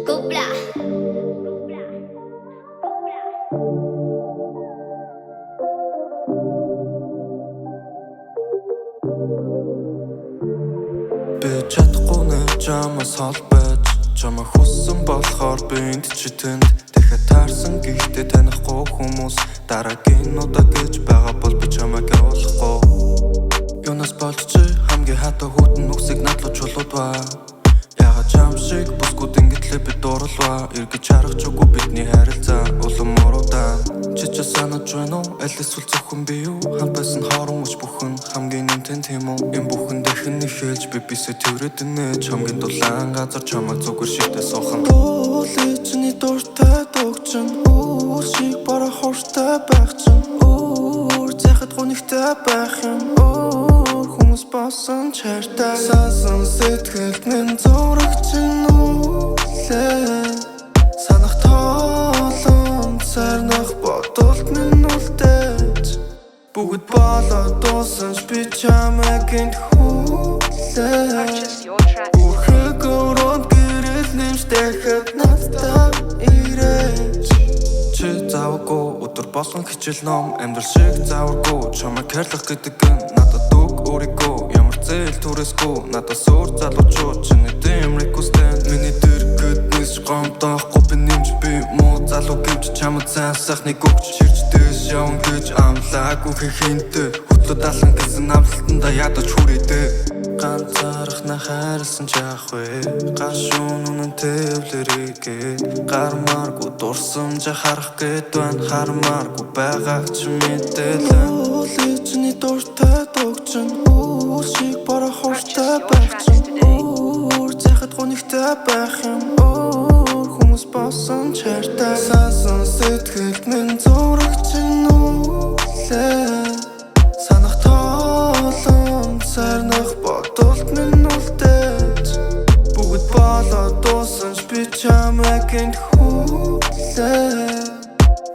Copla. Би чадахгүй нэ чамаас холбож чамаа хүссэн болохоор би энд чи тэнд дахиад таарсан гэхдээ танихгүй хүмүүс дараагийн удаа гэж байгаа бол би чамайг явуулахгүй. Юунаас болж чи хамгийн хатаа хүтэн нүгсийг надлуу чулуудва. Яга чам шиг бүсгүүд ингэтлээ би дурлаа. Эргэж харах чуггүй бидний харилцаа улам муруудаа. Чи ч санаж байна уу? Аль эсвэл зөвхөн би юу? Хамт байсан хорон үч бүхэн хамгийн нэмтэн тийм үү? Эм бүхэн дэхэн ихэлж би бисээ төврөд нэж хамгийн дулаан газар чамайг зүгээр шигтээ суухан. Уулын чиний дуртай дөгчин үр шиг бараа хортой байх чинь үр захад гонигтай байх юм хүмүүс басан чартай сасан сэтгэлд минь зурагч нүлээ санах тоолон сарнах бодолд минь үлдээж бүгд болоод дуусанч би чамайг энд хүлээ үрхэг өрөөнд гэрэл нэмж дахиад надтай ирээж чи завгүй өдөр болгон хичээл ном амьдрал шиг завгүй чамайг хайрлах гэдэг нь надад үг өөрийгөө ямар зээл түрээсгүй надаас өөр залуучууд чиний дэмрэг хүстэй миний дэргэд нис гомдоохгүй би нэмж би муу залуу гэвч чамд сайн сайхныг өгч чирч дэс явна гэж амлаагүй хинтээ хөтлөө далан гэсэн амлалтанда ядаж хүрээдээ ганцаарх на хайрлсан чаах вэ гашуун үнэн төвлөрийгээд гармааргүй дурсамж харах гээд байна хармааргүй байгааг чи мэдээлэн уулын чиний дуртай дөгчин үр шиг бараа хортой байх чинь үр захад гонигтай байх юм хүмүүс басан чартай сасан сэтгэлд минь зурагч нүлээ санах тоолон сарнах бодолд минь үлдээж бүгд болоод дуусанч би чамайг энд хүлээ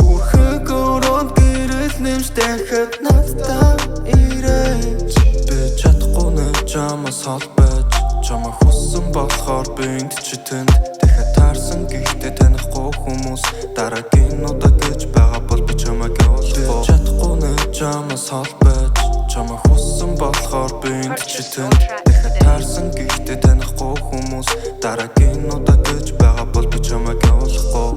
үрхэг өрөөнд гэрэл нэмж дахиад надтай ирээж би чадахгүй нэ чамаас холбож чамаа хүссэн болохоор би энд чи тэнд дахиад таарсан гэхдээ танихгүй хүмүүс дараагийн удаа гэж байгаа бол би чамайг явуулахгүй чадахгүй нэ чамаас холбож чамаа хүссэн болохоор би энд чи тэнд дахиад таарсан гэхдээ танихгүй хүмүүс дараагийн удаа гэж байгаа бол би чамайг явуулахгүй.